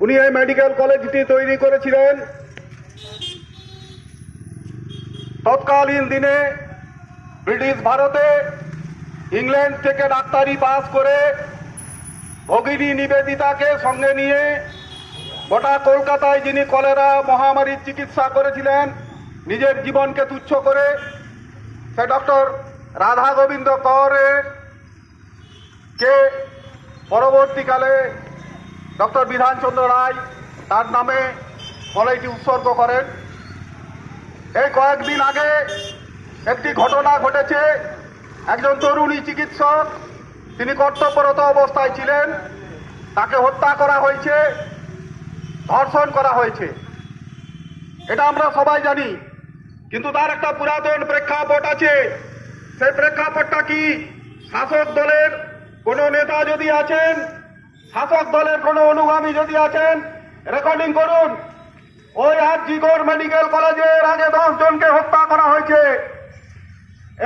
উনি এই মেডিকেল কলেজটি তৈরি করেছিলেন। তৎকালীন দিনে ব্রিটিশ ভারতে ইংল্যান্ড থেকে ডাক্তারি পাস করে ভগিনী নিবেদিতাকে সঙ্গে নিয়ে গোটা কলকাতায় যিনি কলেরা মহামারীর চিকিৎসা করেছিলেন নিজের জীবনকে তুচ্ছ করে, সে ডক্টর রাধা গোবিন্দ করের কে পরবর্তীকালে ডক্টর বিধানচন্দ্র রায় তার নামে কলেজটি উৎসর্গ করেন। এই কয়েকদিন আগে একটি ঘটনা ঘটেছে। একজন তরুণী চিকিৎসক, তিনি কর্তব্যরত অবস্থায় ছিলেন, তাকে হত্যা করা হয়েছে, ধর্ষণ করা হয়েছে। এটা আমরা সবাই জানি, কিন্তু তার একটা পুরাতন প্রেক্ষাপট আছে। সেই প্রেক্ষাপটটা কি? শাসক দলের কোনো নেতা যদি আছেন, শাসক দলের কোনো অনুগামী যদি আছেন, রেকর্ডিং করুন। ওই জি কর মেডিকেল কলেজের আগে 10 জনকে হত্যা করা হয়েছে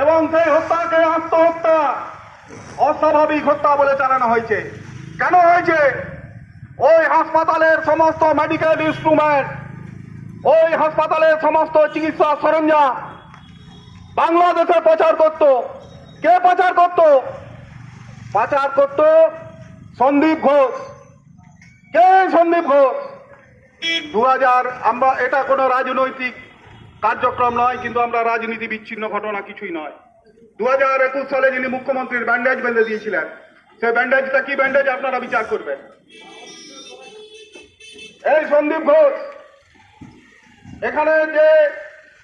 এবং সেই হত্যাকে আত্মহত্যা, অস্বাভাবিক হত্যা বলে চালানো হয়েছে। কেন হয়েছে? ওই হাসপাতালের সমস্ত মেডিকেল ইনস্ট্রুমেন্ট, ওই হাসপাতালের সমস্ত চিকিৎসা সরঞ্জাম বাংলাদেশে পাচার করত। কে পাচার করত? পাচার করত সন্দীপ ঘোষ। কে সন্দীপ ঘোষ? 2000, আমরা এটা কোনো রাজনৈতিক কার্যক্রম নয়, কিন্তু আমরা রাজনীতি বিচ্ছিন্ন ঘটনা কিছুই নয়। 2021 সালে যিনি মুখ্যমন্ত্রীর ব্যান্ডেজ বেঁধে দিয়েছিলেন, সেই ব্যান্ডেজটা কি ব্যান্ডেজ আপনারা বিচার করবেন। এই সন্দীপ ঘোষ এখানে যে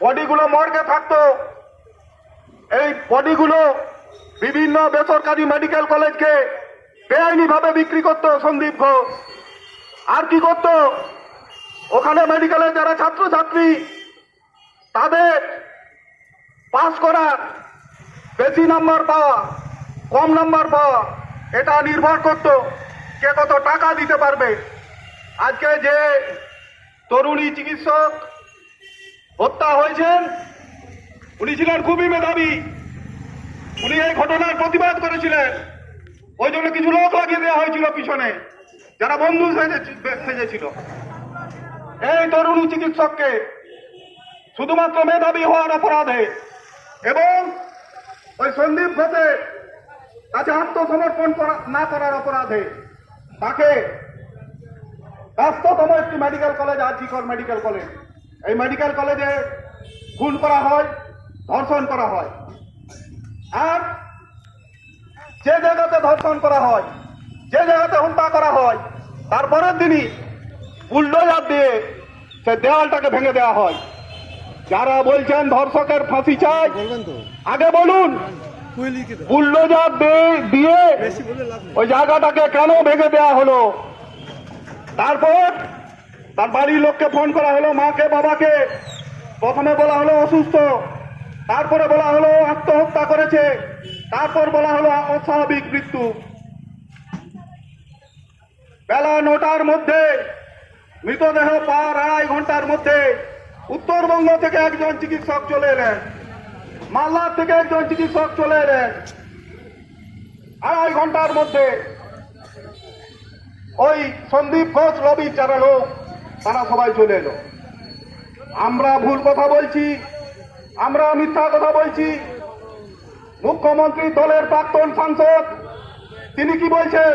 বডিগুলো মর্গে থাকতো, এই বডিগুলো বিভিন্ন বেসরকারি মেডিকেল কলেজকে বেআইনি ভাবে বিক্রি করতো সন্দীপ ঘোষ। আর কি করত? ওখানে মেডিকেলের যারা ছাত্রছাত্রী, তাদের পাস করার বেশি নাম্বার পাওয়া, কম নাম্বার পাওয়া, এটা নির্ভর করত কে কত টাকা দিতে পারবে। আজকে যে তরুণী চিকিৎসক হত্যা হয়েছেন, উনি ছিলেন খুবই মেধাবী। উনি এই ঘটনার প্রতিবাদ করেছিলেন। ওই জন্য কিছু লোক লাগিয়ে দেওয়া হয়েছিল পিছনে, যারা বন্ধু সেজেছিল। এই তরুণী চিকিৎসককে শুধুমাত্র মেধাবী হওয়ার অপরাধে এবং ওই সন্দীপ ঘোষের কাছে আত্মসমর্পণ না করার অপরাধে তাকে ব্যস্ততম একটি মেডিকেল কলেজ, জি কর মেডিকেল কলেজ, এই মেডিকেল কলেজে খুন করা হয়, ধর্ষণ করা হয়। আর যে জায়গাতে ধর্ষণ করা হয়, যে জায়গাতে হত্যা করা হয়, তারপরের দিনই বুলডোজার দিয়ে সে দেওয়ালটাকে ভেঙে দেওয়া হয়। যারা বলছেন ধর্ষকের ফাঁসি চাই, আগে বলুন বুলডোজার দিয়ে ওই জায়গাটাকে কেন ভেঙে দেওয়া হলো? তারপর তার বাড়ির লোককে ফোন করা হলো, মাকে বাবাকে। প্রথমে বলা হলো অসুস্থ, তারপরে বলা হলো আত্মহত্যা করেছে, তারপর বলা হলো অস্বাভাবিক মৃত্যু। বেলা 9টার মধ্যে মৃতদেহ পাওয়ার 2.5 ঘন্টার মধ্যে উত্তরবঙ্গ থেকে একজন চিকিৎসক চলে এলেন, মালদার থেকে একজন চিকিৎসক চলে এলেন। 2.5 ঘন্টার মধ্যে ওই সন্দীপ ঘোষ লবির যারা লোক, তারা সবাই চলে এলো। আমরা ভুল কথা বলছি, আমরা মিথ্যা কথা বলছি। মুখ্যমন্ত্রী দলের প্রাক্তন সাংসদ তিনি কি বলছেন?